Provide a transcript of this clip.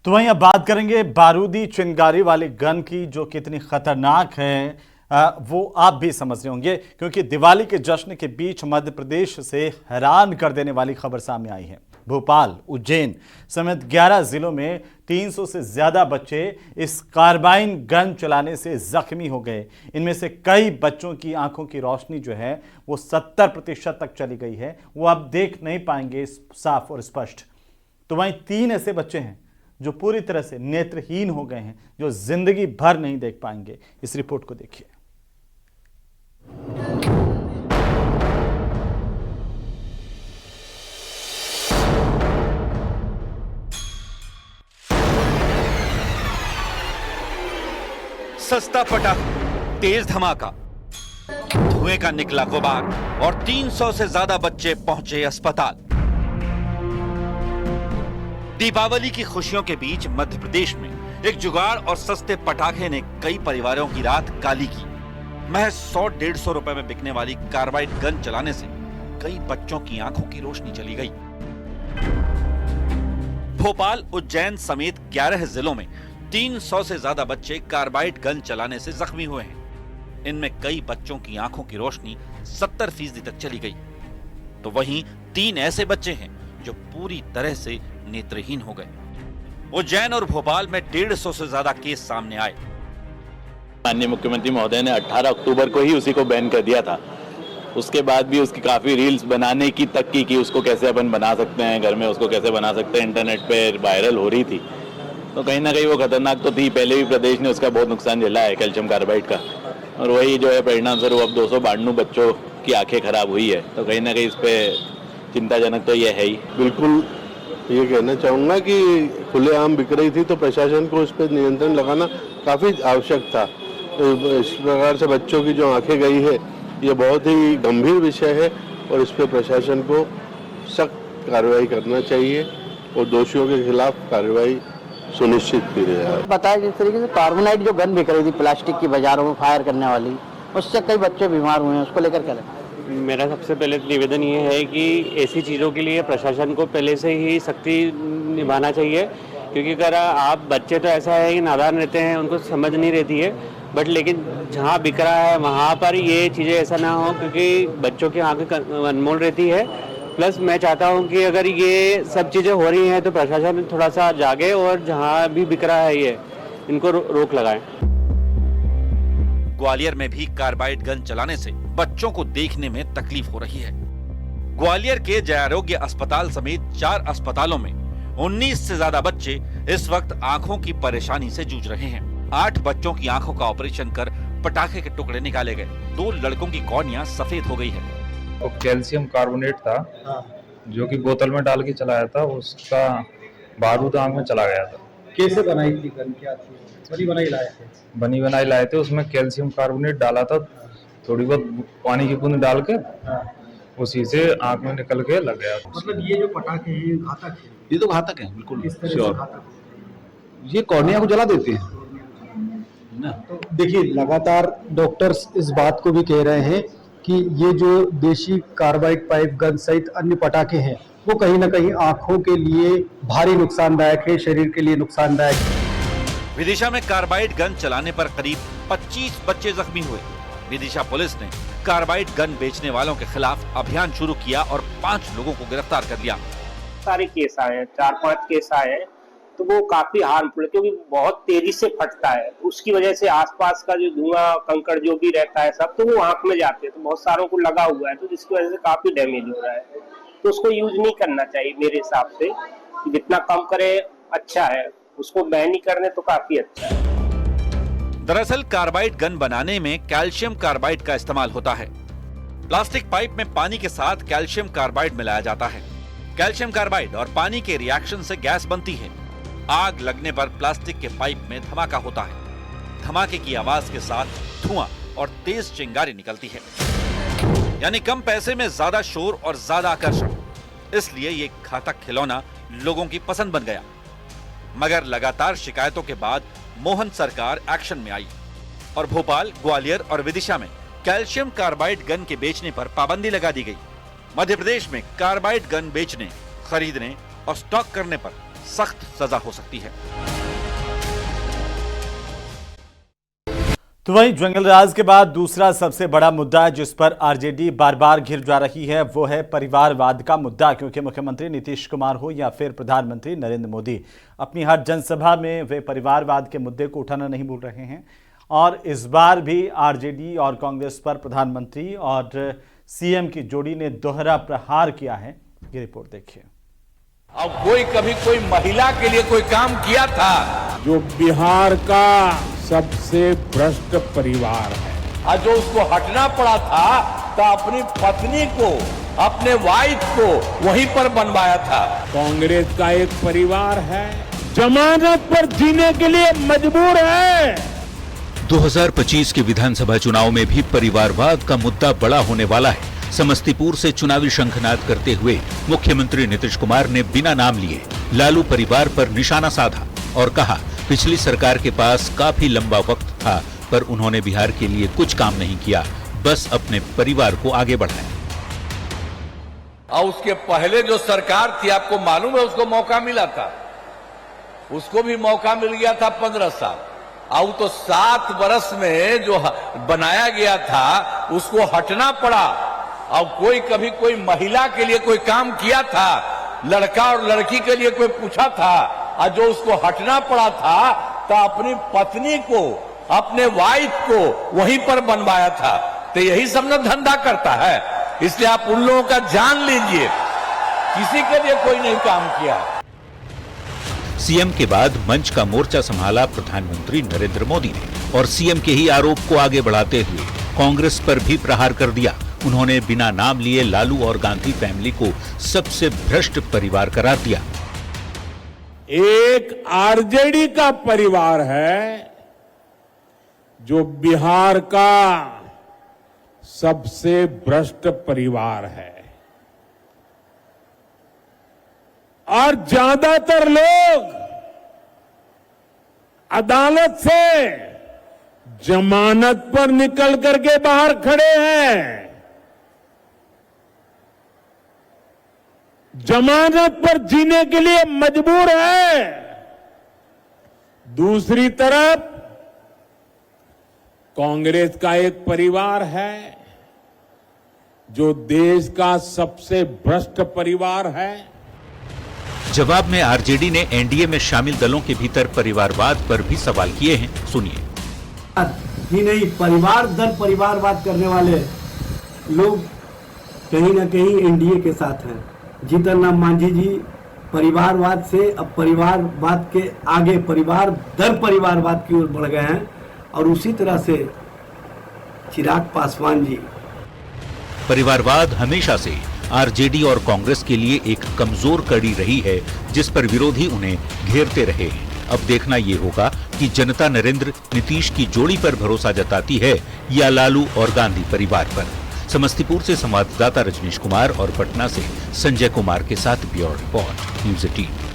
तो वहीं अब बात करेंगे बारूदी चिंगारी वाले गन की, जो कितनी खतरनाक है वो आप भी समझ रहे होंगे, क्योंकि दिवाली के जश्न के बीच मध्य प्रदेश से हैरान कर देने वाली खबर सामने आई है। भोपाल, उज्जैन समेत 11 जिलों में 300 से ज्यादा बच्चे इस कार्बाइन गन चलाने से जख्मी हो गए। इनमें से कई बच्चों की आंखों की रोशनी जो है वो 70% तक चली गई है, वो अब देख नहीं पाएंगे साफ और स्पष्ट। तो वहीं 3 ऐसे बच्चे हैं जो पूरी तरह से नेत्रहीन हो गए हैं, जो जिंदगी भर नहीं देख पाएंगे। इस रिपोर्ट को देखिए। सस्ता पटाखा, तेज धमाका, धुएं का निकला गुबार और 300 से ज्यादा बच्चे पहुंचे अस्पताल। दीपावली की खुशियों के बीच मध्य प्रदेश में एक जुगाड़ और सस्ते पटाखे ने कई परिवारों की रात काली की। महज 100-150 रुपए में बिकने वाली कार्बाइड गन चलाने से कई बच्चों की आंखों की रोशनी चली गई। भोपाल, उज्जैन समेत 11 जिलों में 300 से ज्यादा बच्चे कार्बाइड गन चलाने से जख्मी हुए हैं। इनमें कई बच्चों की आंखों की रोशनी 70% तक चली गई। तो वहीं 3 ऐसे बच्चे हैं जो पूरी तरह से नेत्रहीन हो गए। उज्जैन और भोपाल में 150 से ज्यादा केस सामने आए। माननीय मुख्यमंत्री महोदय ने 18 अक्टूबर को ही उसी को बैन कर दिया था। उसके बाद भी उसकी काफी रील्स बनाने की तक की उसको कैसे अपन बना सकते हैं, घर में उसको कैसे बना सकते हैं, इंटरनेट पे वायरल हो रही थी। तो कहीं ना कहीं वो खतरनाक तो थी। पहले भी प्रदेश ने उसका बहुत नुकसान झेला है कैल्शियम कार्बाइड का, और वही जो है परिणाम स्वरूप अब 292 बच्चों की आंखें खराब हुई है। तो कहीं ना कहीं इस पे चिंताजनक तो ये है ही। बिल्कुल ये कहना चाहूँगा कि खुलेआम बिक रही थी, तो प्रशासन को उस पर नियंत्रण लगाना काफ़ी आवश्यक था। तो इस प्रकार से बच्चों की जो आंखें गई है, ये बहुत ही गंभीर विषय है और इस पर प्रशासन को सख्त कार्रवाई करना चाहिए और दोषियों के खिलाफ कार्रवाई सुनिश्चित की जाए। बताया जिस तरीके से कार्बोनाइट जो गन बिक रही थी प्लास्टिक की बाजारों में फायर करने वाली, उससे कई बच्चे बीमार हुए हैं। उसको लेकर क्या लगता है? मेरा सबसे पहले निवेदन ये है कि ऐसी चीज़ों के लिए प्रशासन को पहले से ही सख्ती निभाना चाहिए, क्योंकि अगर आप बच्चे तो ऐसा है कि नादान रहते हैं, उनको समझ नहीं रहती है, बट लेकिन जहाँ बिक रहा है वहाँ पर ये चीज़ें ऐसा ना हो, क्योंकि बच्चों की आंखें अनमोल रहती है। प्लस मैं चाहता हूँ कि अगर ये सब चीज़ें हो रही हैं तो प्रशासन थोड़ा सा जागे और जहाँ भी बिक रहा है ये इनको रोक लगाएं। ग्वालियर में भी कार्बाइड गन चलाने से बच्चों को देखने में तकलीफ हो रही है। ग्वालियर के जयारोग्य अस्पताल समेत 4 अस्पतालों में 19 से ज्यादा बच्चे इस वक्त आंखों की परेशानी से जूझ रहे हैं। 8 बच्चों की आंखों का ऑपरेशन कर पटाखे के टुकड़े निकाले गए। 2 लड़कों की कॉर्निया सफेद हो गई है। वो कैल्शियम कार्बोनेट था जो कि बोतल में डाल के चलाया था, उसका बारूद आंख में चला गया था। कैसे बनाई थी गन, क्या थी? बनी बनाई लाए थे? बनी बनाई लाए थे, उसमें कैल्शियम कार्बोनेट डाला था, थोड़ी बहुत पानी की बूंद डाल के उसी से आंख में निकल के लग गया। मतलब ये जो पटाखे हैं ये घातक है? ये तो घातक है, बिल्कुल किस तरह से घातक है? ये कॉर्निया को जला देते हैं ना। तो देखिए, लगातार डॉक्टर्स इस बात को भी कह रहे हैं कि ये जो देशी कार्बाइड पाइप गन सहित अन्य पटाखे हैं वो कहीं ना कहीं आंखों के लिए भारी नुकसानदायक है, शरीर के लिए नुकसानदायक है। विदिशा में कार्बाइड गन चलाने पर करीब 25 बच्चे जख्मी हुए। विदिशा पुलिस ने कार्बाइड गन बेचने वालों के खिलाफ अभियान शुरू किया और 5 लोगों को गिरफ्तार कर लिया। सारे केस आए हैं, 4-5 केस आए हैं, तो वो काफी हार्मफुल है, क्योंकि बहुत तेजी से फटता है। उसकी वजह से आसपास का जो धुआं कंकड़ जो भी रहता है सब, तो वो आंख में जाते हैं, तो बहुत सारों को लगा हुआ है, तो जिसकी वजह से काफी डैमेज हो रहा है। तो उसको यूज नहीं करना चाहिए मेरे हिसाब से, जितना कम करे अच्छा है, उसको बैन नहीं करने तो काफी अच्छा है। दरअसल कार्बाइड गन बनाने में कैल्शियम कार्बाइड का इस्तेमाल होता है। प्लास्टिक पाइप में पानी के साथ कैल्शियम कार्बाइड मिलाया जाता है। कैल्शियम कार्बाइड और पानी के रिएक्शन से गैस बनती है। आग लगने पर प्लास्टिक के पाइप में धमाका होता है। धमाके की आवाज के साथ धुआं और तेज चिंगारी निकलती है, यानी कम पैसे में ज्यादा शोर और ज्यादा आकर्षण। इसलिए ये घातक खिलौना लोगों की पसंद बन गया। मगर लगातार शिकायतों के बाद मोहन सरकार एक्शन में आई और भोपाल, ग्वालियर और विदिशा में कैल्शियम कार्बाइड गन के बेचने पर पाबंदी लगा दी गई। मध्य प्रदेश में कार्बाइड गन बेचने, खरीदने और स्टॉक करने पर सख्त सजा हो सकती है। तो वहीं जंगलराज के बाद दूसरा सबसे बड़ा मुद्दा जिस पर आरजेडी बार बार घिर जा रही है वो है परिवारवाद का मुद्दा, क्योंकि मुख्यमंत्री नीतीश कुमार हो या फिर प्रधानमंत्री नरेंद्र मोदी, अपनी हर जनसभा में वे परिवारवाद के मुद्दे को उठाना नहीं भूल रहे हैं। और इस बार भी आरजेडी और कांग्रेस पर प्रधानमंत्री और सीएम की जोड़ी ने दोहरा प्रहार किया है। ये रिपोर्ट देखिए। अब कभी कोई महिला के लिए कोई काम किया था? जो बिहार का सबसे भ्रष्ट परिवार है, और जो उसको हटना पड़ा था तो अपनी पत्नी को, अपने वाइफ को वहीं पर बनवाया था। कांग्रेस का एक परिवार है, जमानत पर जीने के लिए मजबूर है। 2025 के विधानसभा चुनाव में भी परिवारवाद का मुद्दा बड़ा होने वाला है। समस्तीपुर से चुनावी शंखनाद करते हुए मुख्यमंत्री नीतीश कुमार ने बिना नाम लिए लालू परिवार पर निशाना साधा और कहा, पिछली सरकार के पास काफी लंबा वक्त था पर उन्होंने बिहार के लिए कुछ काम नहीं किया, बस अपने परिवार को आगे बढ़ाया। और उसके पहले जो सरकार थी, आपको मालूम है, उसको मौका मिला था, उसको भी मौका मिल गया था 15 साल। और तो 7 वर्ष में जो बनाया गया था उसको हटना पड़ा। और कभी कोई महिला के लिए कोई काम किया था, लड़का और लड़की के लिए कोई पूछा था, और जो उसको हटना पड़ा था तो अपनी पत्नी को, अपने वाइफ को वहीं पर बनवाया था। तो यही सब ना धंधा करता है, इसलिए आप उन लोगों का जान लीजिए, किसी के लिए कोई नहीं काम किया। सीएम के बाद मंच का मोर्चा संभाला प्रधानमंत्री नरेंद्र मोदी ने और सीएम के ही आरोप को आगे बढ़ाते हुए कांग्रेस पर भी प्रहार कर दिया। उन्होंने बिना नाम लिए लालू और गांधी फैमिली को सबसे भ्रष्ट परिवार करार दिया। एक आरजेडी का परिवार है जो बिहार का सबसे भ्रष्ट परिवार है, और ज्यादातर लोग अदालत से जमानत पर निकल करके बाहर खड़े हैं। जमानत पर जीने के लिए मजबूर है। दूसरी तरफ कांग्रेस का एक परिवार है जो देश का सबसे भ्रष्ट परिवार है। जवाब में आरजेडी ने एनडीए में शामिल दलों के भीतर परिवारवाद पर भी सवाल किए हैं, सुनिए। ही नहीं, परिवार दर परिवारवाद करने वाले लोग कहीं ना कहीं एनडीए के साथ हैं। जीतन राम मांझी जी परिवारवाद से अब परिवारवाद के आगे परिवार दर परिवारवाद की ओर बढ़ गए हैं, और उसी तरह से चिराग पासवान जी। परिवारवाद हमेशा से आरजेडी और कांग्रेस के लिए एक कमजोर कड़ी रही है, जिस पर विरोधी उन्हें घेरते रहे हैं। अब देखना ये होगा कि जनता नरेंद्र नीतीश की जोड़ी पर भरोसा जताती है या लालू और गांधी परिवार पर। समस्तीपुर से संवाददाता रजनीश कुमार और पटना से संजय कुमार के साथ ब्यूरो रिपोर्ट, न्यूज़ 18।